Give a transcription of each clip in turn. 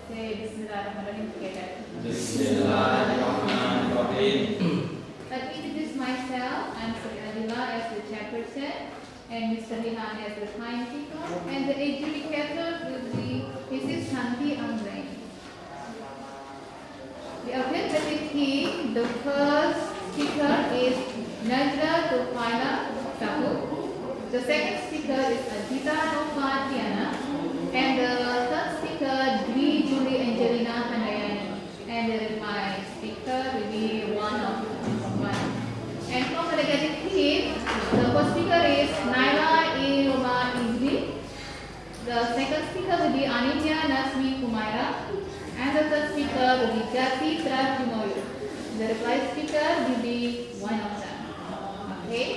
say Bismillahirrahmanirrahim together. Bismillahirrahmanirrahim. Let me introduce myself. I'm Sri Adila as the chairperson and Mr. Rihan as the timekeeper, and the adjudicator will be Mrs. Shanti Amrain. The alternative team, the first speaker is Najla Tufaila Sabu. The second speaker is Ajita Nova Tiana. And the third speaker, Dwi Julie Angelina Handayani. And my speaker will be one. And from the negative team, the first speaker is Naila Iroma Indri. The second speaker will be Anindya Nasmi Kumaira. And the third speaker will be Jati Trajimoyo. The reply speaker will be one of them. Okay?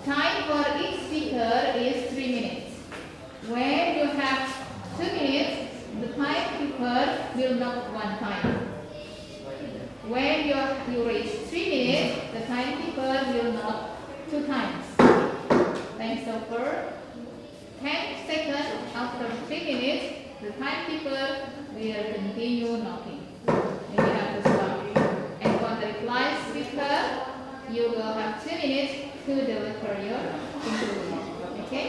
Time for each speaker is 3 minutes. When you have 2 minutes, the timekeeper will knock one time. When you reach 3 minutes, the timekeeper will knock 2 times. Thanks over. 10 seconds after 3 minutes, the timekeeper will continue knocking. And you have to stop. And for the reply speaker, you will have 2 minutes to deliver your conclusion. Okay?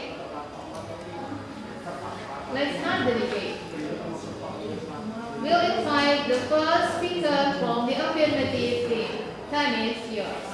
Let's start the debate. We'll invite the first speaker from the affirmative team. Time is yours.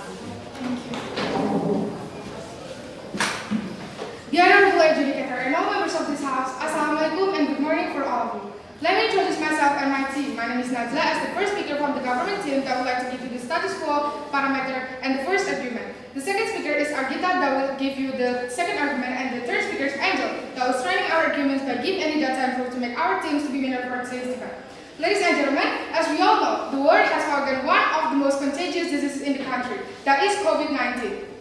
The Honorable Adjudicator and all members of this House, Assalamualaikum and good morning for all of you. Let me introduce myself and my team. My name is Najla as the first speaker from the government team that would like to give you the status quo, parameter, and the first argument. The second speaker is Argita that will give you the second argument, and the third speaker is Angel that will strengthen our arguments by giving any data and proof to make our teams to be winner for today's debate. Ladies and gentlemen, as we all know, the world has undergone one of the most contagious diseases in the country, that is COVID-19.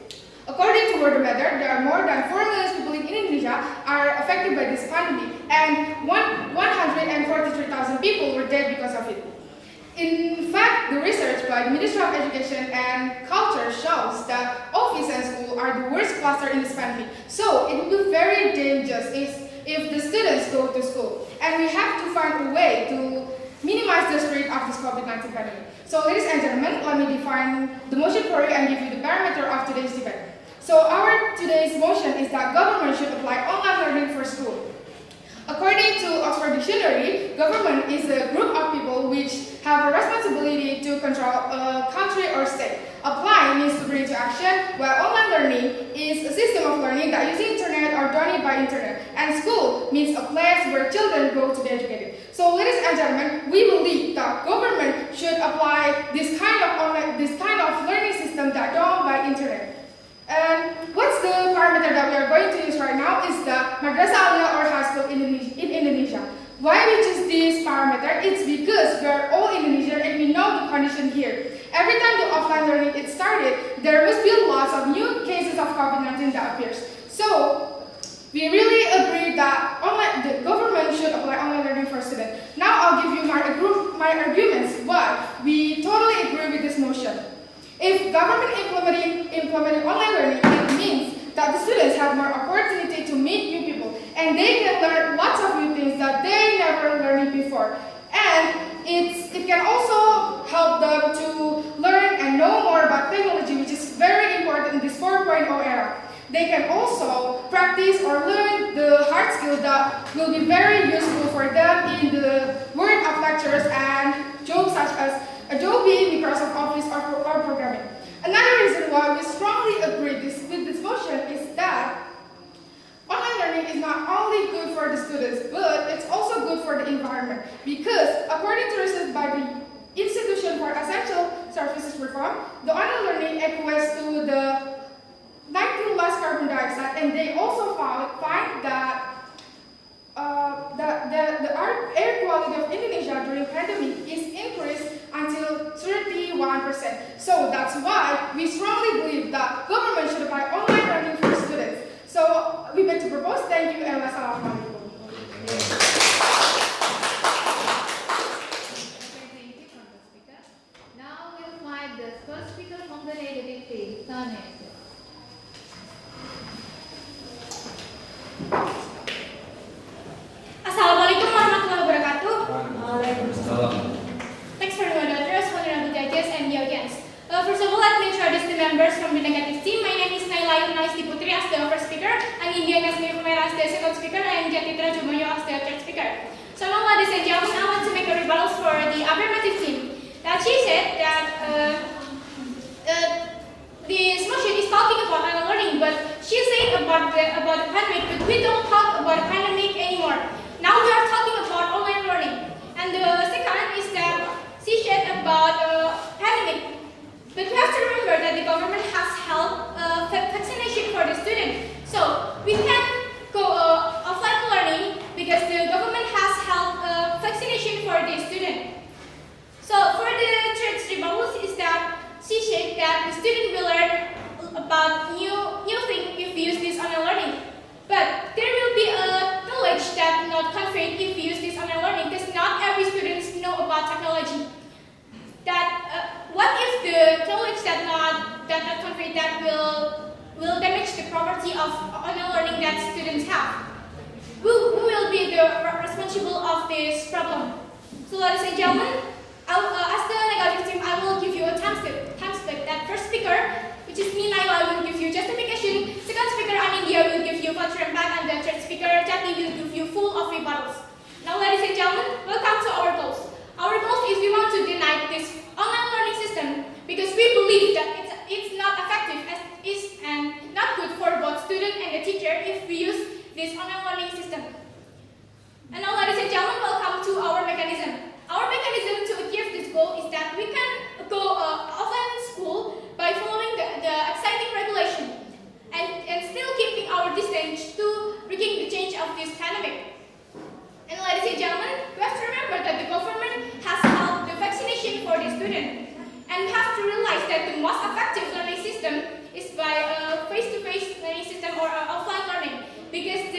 According to Worldometer, there are more than 4 million people in Indonesia are affected by this pandemic, and 143,000 people were dead because of it. In fact, the research by the Ministry of Education and Culture shows that office and school are the worst cluster in this pandemic. So it will be very dangerous if the students go to school, and we have to find a way to minimize the spread of this COVID-19 pandemic. So ladies and gentlemen, let me define the motion for you and give you the parameter of today's debate. So our today's motion is that government should apply online learning for school. According to Oxford Dictionary, government is a group of people which have a responsibility to control a country or state. Apply means to bring to action, while online learning is a system of learning that uses internet or done it by internet. And school means a place where children go to be educated. So ladies and gentlemen, we believe that government should apply this kind of learning system that done by internet. And what's the parameter that we are going to use right now is the Madrasah Aliyah or high school in Indonesia. Why we choose this parameter? It's because we are all Indonesian and we know the condition here. Every time the offline learning it started, there must be lots of new cases of COVID-19 that appears. So we really agree that the government should apply online learning for students. Now I'll give you my arguments why we totally agree with this motion. If government implementing online learning, it means that the students have more opportunity to meet new people, and they can learn lots of new things that they never learned before. And it can also help them to learn and know more about technology, which is very important in this 4.0 era. They can also practice or learn the hard skills that will be very useful for them in the world of lectures and jobs such as Adobe, Microsoft Office, or programming. Another reason why we strongly agree with this motion is that online learning is not only good for the students, but it's also good for the environment. Because according to research by the Institution for Essential Services Reform, the online learning equates to the 19 less carbon dioxide, and they also find that the air quality of Indonesia during pandemic is increased until 31%. So that's why we strongly believe that government should apply online learning for students. So we beg to propose. Thank you and wassalamualaikum. Now we'll find the first speaker from the negative team. Assalamualaikum warahmatullahi wabarakatuh. second speaker and Jatitra Jumayo as the third speaker. So now, ladies and gentlemen, I want to make a rebuttal for the affirmative team. That she said that this motion is talking about online learning, but she said about the pandemic, but we don't talk about the pandemic anymore. Now we are talking about online learning. And the second is that she said about pandemic. But we have to remember that the government has held vaccination for the student. So we can go offline learning because the government has held vaccination for the student. So for the third rebuttal is that she said that the student will learn about new things if we use this online learning. But there will be a knowledge that not conveyed if we use this online learning because not every student know about technology. That what if the knowledge that not conveyed that will damage the property of online learning that students have? Who will be the responsible of this problem? So ladies and gentlemen, as the negative team, I will give you a time split. That first speaker, which is me, Naila, will give you justification. Second speaker, Anindya, will give you counter and back, and the third speaker, Jati, will give you full of rebuttals. Now, ladies and gentlemen, welcome to our goals. Our goals is we want to deny this online learning system because we believe that it's not effective and not good for both student and the teacher if we use this online learning system. And now, ladies and gentlemen, welcome to our mechanism. Our mechanism to achieve this goal is that we can go offline in school by following the exciting regulation and still keeping our distance to bringing the change of this pandemic. And ladies and gentlemen, we have to remember that the government has held the vaccination for the student. And we have to realize that the most effective learning system is by face-to-face learning system or offline learning. Because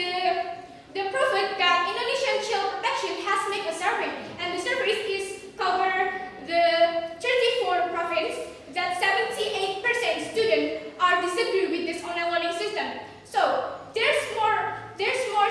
the proof that Indonesian Child Protection has made a survey, and the survey is cover the 34 province that 78% students are disagree with this online learning system. So there's more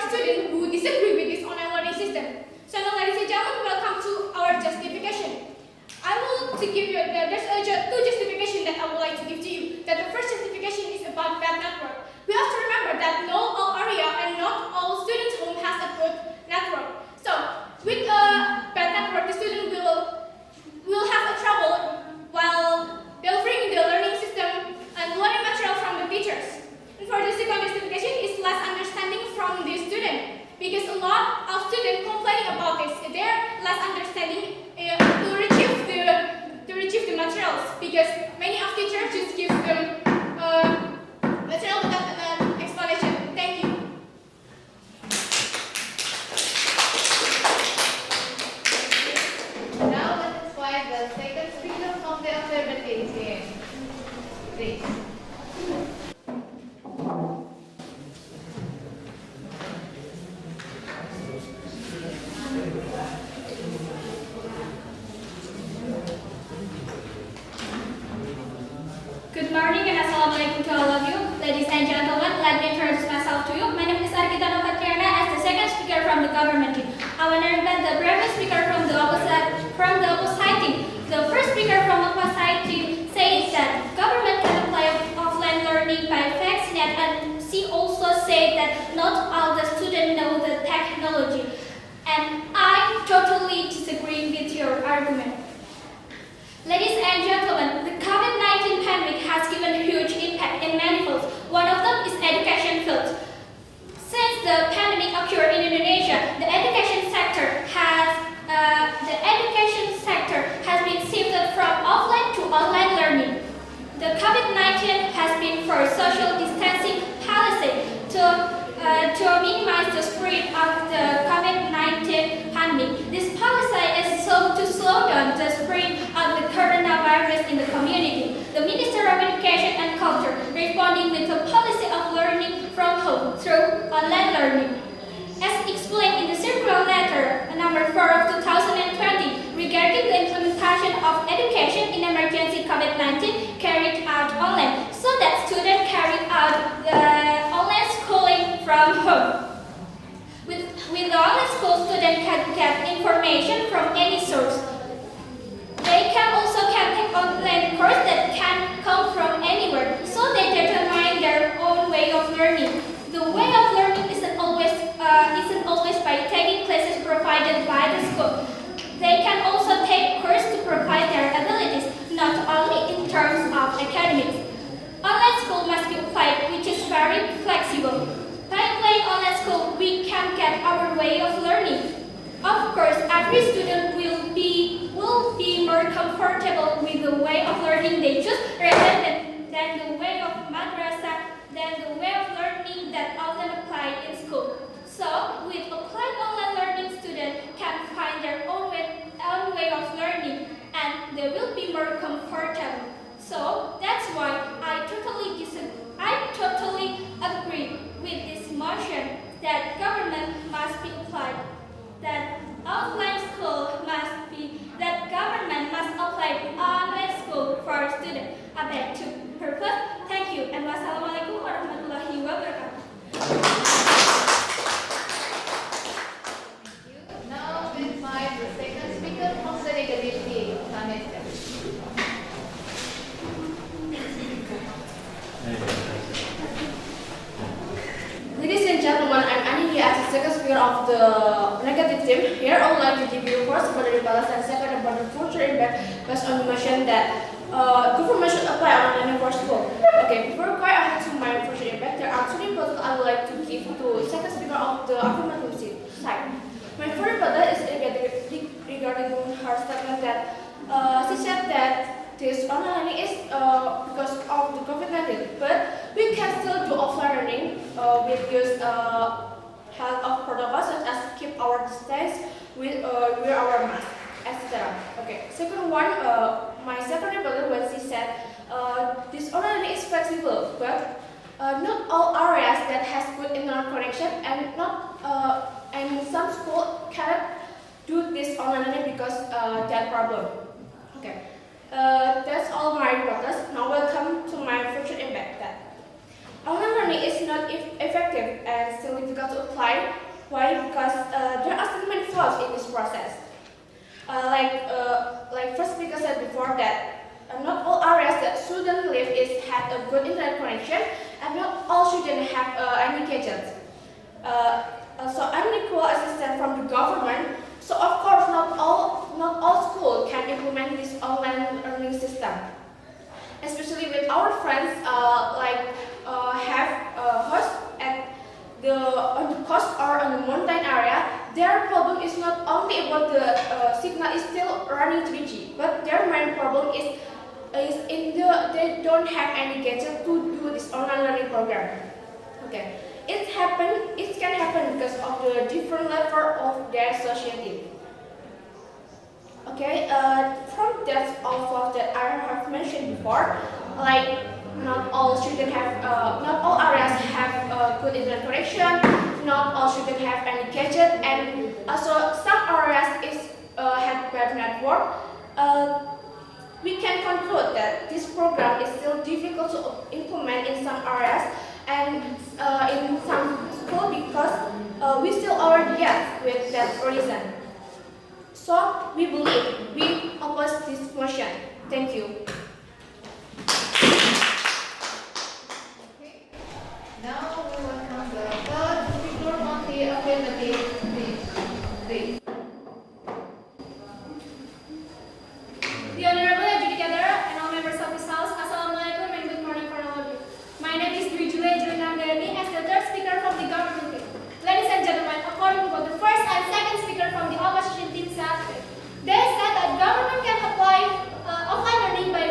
students who disagree with this online learning system. So now, ladies and gentlemen, welcome to our justification. I will give you there's two justifications that I would like to give to you. That the first justification is about bad network. We have to remember that not all area and not all students' home has a good network. So with a bad network, the student will have a trouble while delivering the learning system and learning material from the teachers. And for the second justification is less understanding from the student because a lot of students complaining about this. They're less understanding to retrieve the materials because many of teachers just give them material without an explanation. Thank you. Now let us invite the second speaker from the affirmative team. Please. Good morning and assalamualaikum to all of you. Ladies and gentlemen, let me introduce myself to you. My name is Arkita Novatriana as the second speaker from the government team. I will invite the previous speaker from the opposite team. The first speaker from the opposite team says that government can apply offline learning by vaccinate, and she also said that not all the students know the technology. And I totally disagree with your argument. Ladies and gentlemen, the COVID-19 pandemic has given a huge impact in many fields. One of them is education field. Since the pandemic occurred in Indonesia, the education sector has been shifted from offline to online learning. The COVID-19 has been for social distancing policy to minimize the spread of the COVID-19 pandemic. This policy is to slow down the spread of the coronavirus in the community. The Minister of Education and Culture responding with a policy of learning from home through online learning. As explained in the circular letter number 4 of 2020 regarding the implementation of education in emergency COVID-19 carried out online, so that students carried out the online schooling from home. With the online school, students can get information from any source. They can also take online courses that can come from anywhere, so they determine their own way of learning. The way of learning isn't always always by taking classes provided by the school. They can also take courses to provide their abilities, not only in terms of academics. Online school must be applied, which is very flexible. By playing online school, we can get our way of learning. Of course, every student will be more comfortable with the way of learning they choose rather than the way of madrasah, than the way of learning that often applied in school. So, with applied online learning, students can find their own way of learning, and they will be more comfortable. So that's why I totally agree with this motion that government must be applied, that government must apply online school for students. I beg to purpose. Thank you, and wassalamualaikum warahmatullahi wabarakatuh. Now we invite the second speaker from the negative team, Vanessa. Ladies and gentlemen, I'm Ani here as the second speaker of the negative team. Here I would like to give you first about the balance and second about the future impact based on the motion that government should apply on learning for school. Okay, before going ahead to my future impact, there are three proposals I would like to give to the second speaker of the affirmative side. My first proposal is regarding her statement that she said that this online learning is because of the COVID-19, but we can still do offline learning with use health of protocols such as keep our distance, wear our mask, etc. Okay. Second one, my second proposal when she said this online learning is flexible, but not all areas that has good internet connection and some school cannot do this online learning because that problem. Okay. That's all my proposals. Now welcome to my future impact. That online learning is not effective and still difficult to apply. Why? Because there are so many flaws in this process. Like first speaker said before that not all areas that students live is have a good internet connection, and not all students have any gadgets. Also unequal assistance from the government. So of course not all schools can implement this online learning system. Especially with our friends have hosts on the coast or on the mountain area. Their problem is not only about the signal is still running 3G, but their main problem is they don't have any gadget to do this online learning program. Okay. It can happen because of the different level of their society. Okay, from that all flaws that I have mentioned before, like not all areas have good internet connection, not all students have any gadget, and also some areas have bad network. We can conclude that this program is still difficult to implement in some areas and in some schools because we still already get with that reason. So we believe we oppose this motion. Thank you. Okay. Now we welcome the third speaker on the affirmative team. The Honorable Adjudicator and all members of this House, Assalamualaikum and good morning for all of you. My name is Dwi Julia Julinandani as the third speaker from the government team. Ladies and gentlemen, according to what the first and second speaker from the opposition team said, they said that government can apply offline learning by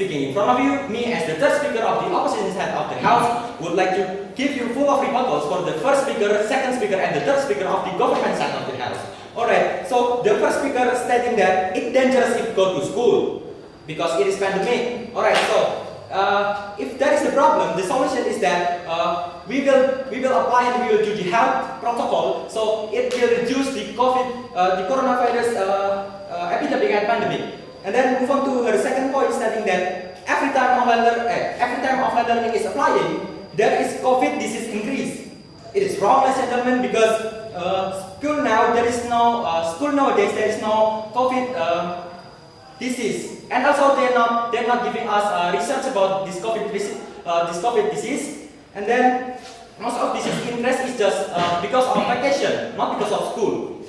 speaking in front of you, me as the third speaker of the opposition side of the House would like to give you full of rebuttals for the first speaker, second speaker, and the third speaker of the government side of the House. Alright, so the first speaker stating that it's dangerous if you go to school because it is pandemic. Alright, so if that is the problem, the solution is that we will apply and we will do the health protocol, so it will reduce the coronavirus epidemic and pandemic. And then move on to her second point, stating that every time offline learning is applying, there is COVID disease increase. It is wrong, ladies and gentlemen, because school nowadays there is no COVID disease, and also they're not giving us research about this COVID disease. And then most of this interest is just because of vacation, not because of school.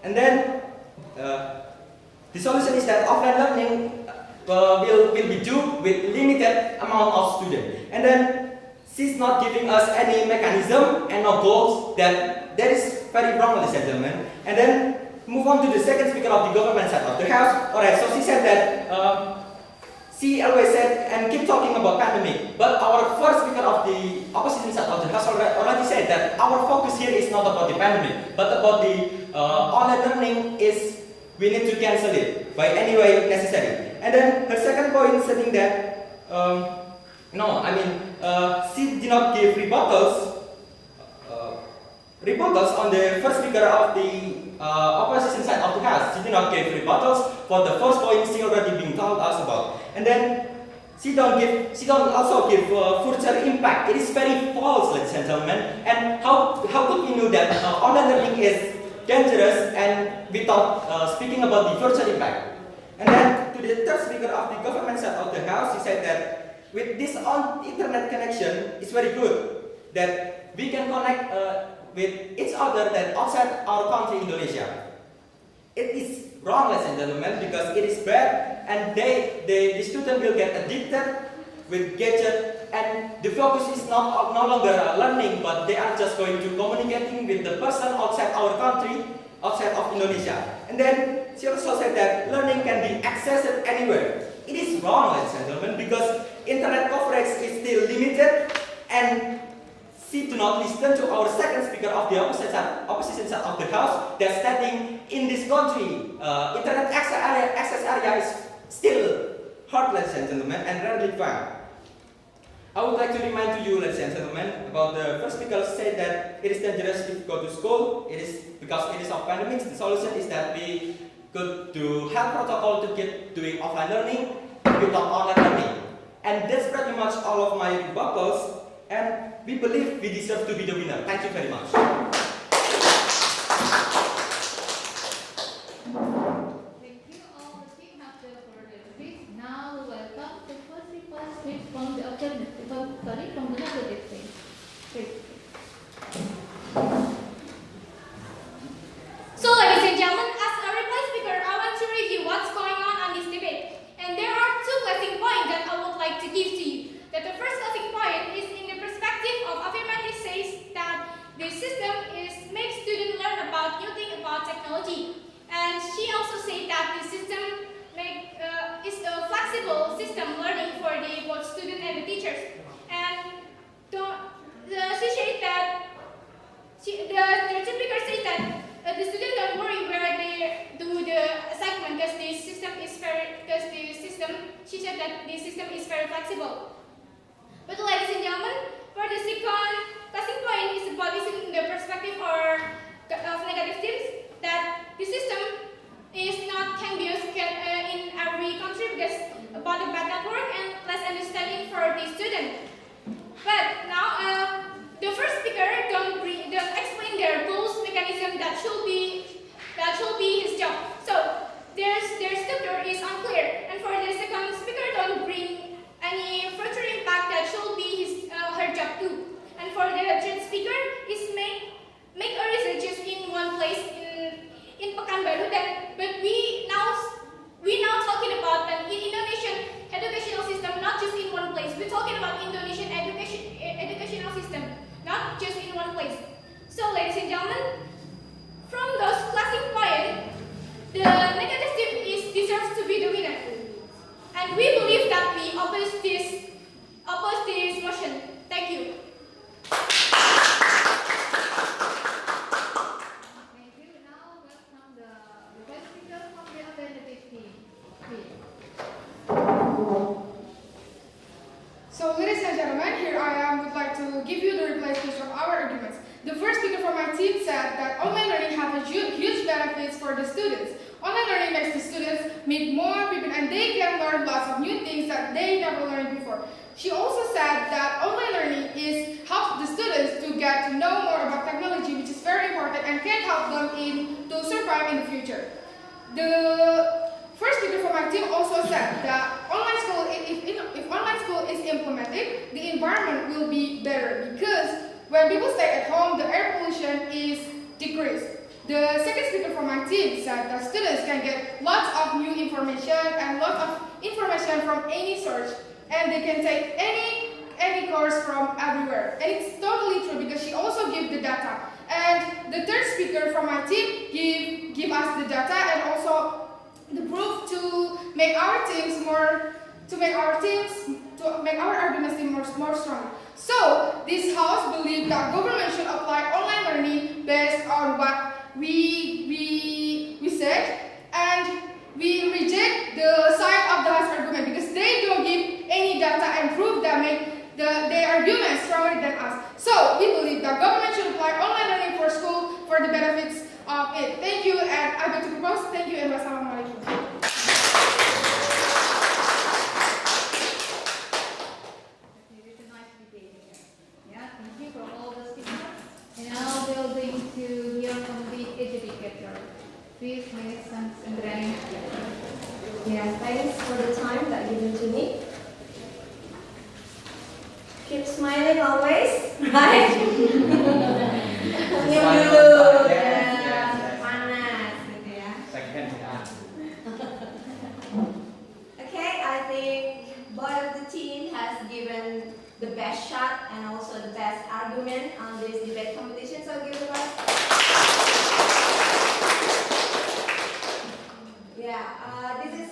And then the solution is that offline learning will be due with limited amount of students. And then she's not giving us any mechanism and no goals. That is very wrong, ladies and gentlemen. And then move on to the second speaker of the government side of the House. Alright, so she said that she always said and keep talking about pandemic. But our first speaker of the opposition side of the House already said that our focus here is not about the pandemic, but about the online learning is we need to cancel it by any way necessary. And then her second point stating that she did not give rebuttals on the first speaker of the opposition side of the House. She did not give rebuttals for the first point she already been told us about. And then she don't also give future impact. It is very false, ladies and gentlemen. And how could we know that online learning is dangerous and without speaking about the future impact? And then to the third speaker of the government side of the House, he said that with this internet connection, it's very good that we can connect with each other that outside our country, Indonesia. It is wrong, ladies and gentlemen, because it is bad, and the student will get addicted with gadget, and the focus is no longer learning, but they are just going to communicating with the person outside our country, outside of Indonesia. And then she also said that learning can be accessed anywhere. It is wrong, ladies and gentlemen, because internet coverage is still limited, and she do not listen to our second speaker of the opposition side of the House that stating in this country internet access area is still hard, ladies and gentlemen, and rarely found. I would like to remind to you, ladies and gentlemen, about the first speaker said that it is dangerous if you go to school. It is because it is of pandemics. The solution is that we could do health protocol to keep doing offline learning without online learning. And that's pretty much all of my rebuttals. And we believe we deserve to be the winner. Thank you very much. Thank you all the team after for the speech. Now we welcome the first speech from the alternative, from the negative team. Please. So, ladies and gentlemen, as a reply speaker, I want to review what's going on this debate. And there are two classic points that I would like to give to you. That the first classic point is in the perspective of affirmative says that the system makes students learn about new things about technology. And she also said that the system is a flexible system learning for the both students and the teachers. And she said that the speaker said that the students don't worry where they do the assignment because the system is she said that the system is very flexible. But ladies and gentlemen, for the second classic point is about in the perspective of negative teams that the system can be used in every country because about the bad network and less understanding for the student. But now the first speaker don't explain their goals mechanism that should be his job. So their structure is unclear, and for the second speaker don't bring any future impact that should be her job too. And for the third speaker is make a research in one place in Pekanbaru. But we now talking about an Indonesian educational system, not just in one place. We're talking about Indonesian educational system, not just in one place. So, ladies and gentlemen, from those classic points, the negative team deserves to be the winner. And we believe that we So, ladies and gentlemen, here I am would like to give you the replay speech of our arguments. The first speaker from my team said that online learning has a huge benefits for the students. Online learning makes the students meet more people and they can learn lots of new things that they never learned before. She also said that online learning helps the students to get to know more about technology, which is very important and can help them to survive in the future. The first speaker from my team also said that online school, if online school is implemented, the environment will be better because when people stay at home, the air pollution is decreased. The second speaker from my team said that students can get lots of new information and lots of information from any source, and they can take any course from everywhere. And it's totally true because she also gives the data. And the third speaker from my team give us the data and also the proof to make our teams to make our arguments more strong. So this house believes that government should apply online learning based on what we said, and we reject the side of the house argument because they don't give any data and proof that make their argument stronger than us. So we believe that government should apply online learning for school for the benefits of it. Thank you, and I beg to propose. Thank you, and wassalamualaikum. It's a nice debate here. Yeah, thank you for all the speakers. And now we're going to hear from the educator. Please make some grand. Yeah, thanks for the time that given to me. Keep smiling always, right? Senyum dulu, panas gitu ya. Okay, I think both of the team has given the best shot and also the best argument on this debate competition. So give it up. Yeah, this is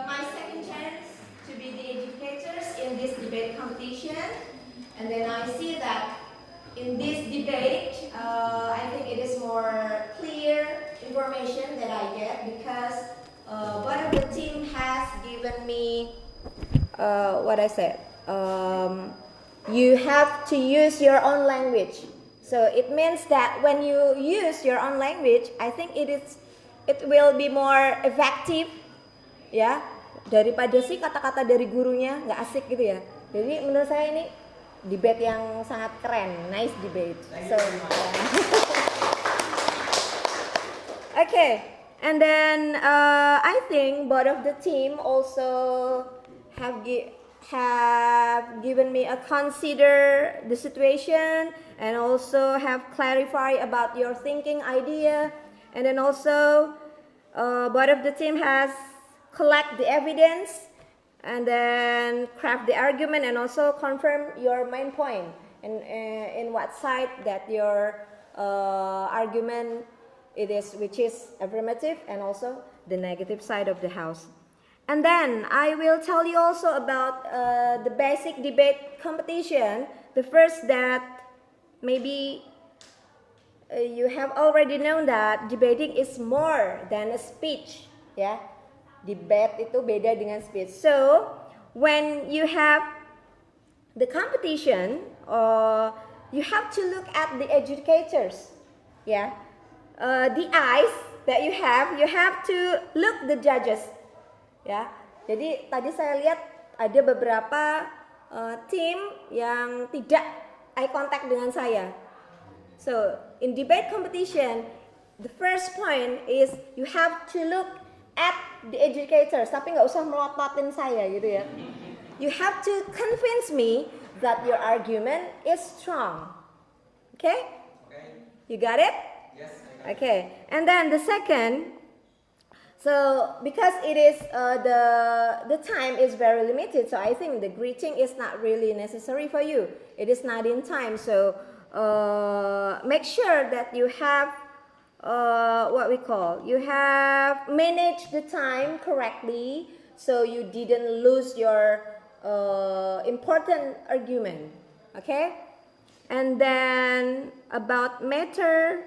my second chance to be the educators in this debate competition, and then I see that in this debate, I think it is more clear information that I get because one of the team has given me what I said. You have to use your own language. So it means that when you use your own language, I think it will be more effective, ya, daripada sih kata-kata dari gurunya nggak asik gitu ya. Jadi menurut saya ini debate yang sangat keren, nice debate. So, okay, and then I think both of the team also have given me a consider the situation and also have clarified about your thinking idea. And then also, both of the team has collect the evidence and then craft the argument and also confirm your main point and in what side that your argument it is, which is affirmative and also the negative side of the house. And then I will tell you also about the basic debate competition. The first that maybe you have already known that debating is more than a speech, ya. Debate itu beda dengan speech. So when you have the competition, you have to look at the educators, ya. The eyes that you have to look the judges, ya. Jadi tadi saya lihat ada beberapa tim yang tidak eye contact dengan saya. So, in debate competition, the first point is you have to look at the educators, tapi nggak usah melototin saya gitu ya. You have to convince me that your argument is strong. Okay? Okay. You got it? Yes. I got it. Okay. And then the second, so because it is the time is very limited, so I think the greeting is not really necessary for you. It is not in time, so make sure that you have you have managed the time correctly, so you didn't lose your important argument. Okay, and then about matter,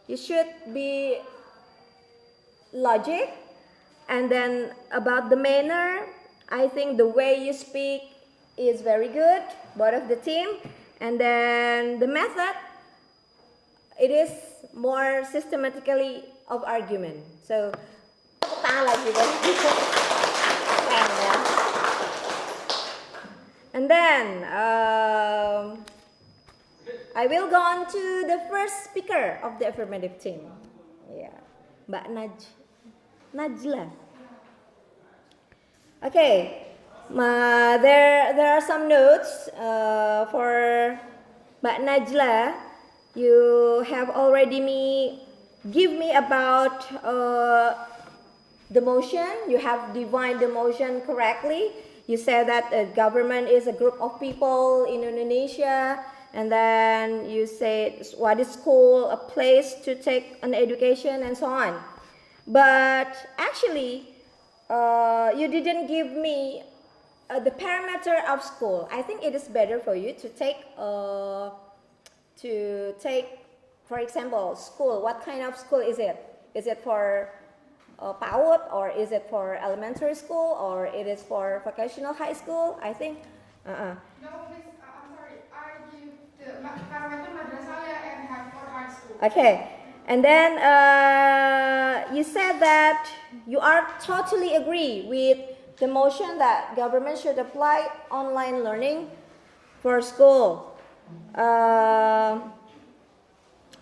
you should be logic, and then about the manner, I think the way you speak is very good, both of the team. And then the method, it is more systematically of argument. So, and then I will go on to the first speaker of the affirmative team. Yeah, Mbak Najla. Okay, there are some notes for Mbak Najla. You have already give me about the motion. You have defined the motion correctly. You said that the government is a group of people in Indonesia, and then you said what is school, a place to take an education, and so on. But actually, you didn't give me the parameter of school. I think it is better for you to take, for example, school. What kind of school is it? Is it for PAUD, or is it for elementary school, or it is for vocational high school? I think. No, please, I'm sorry. I give the parameter madrasah and have for high school. Okay, and then you said that you are totally agree with the motion that government should apply online learning for school.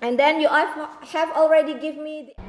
And then you have already give me the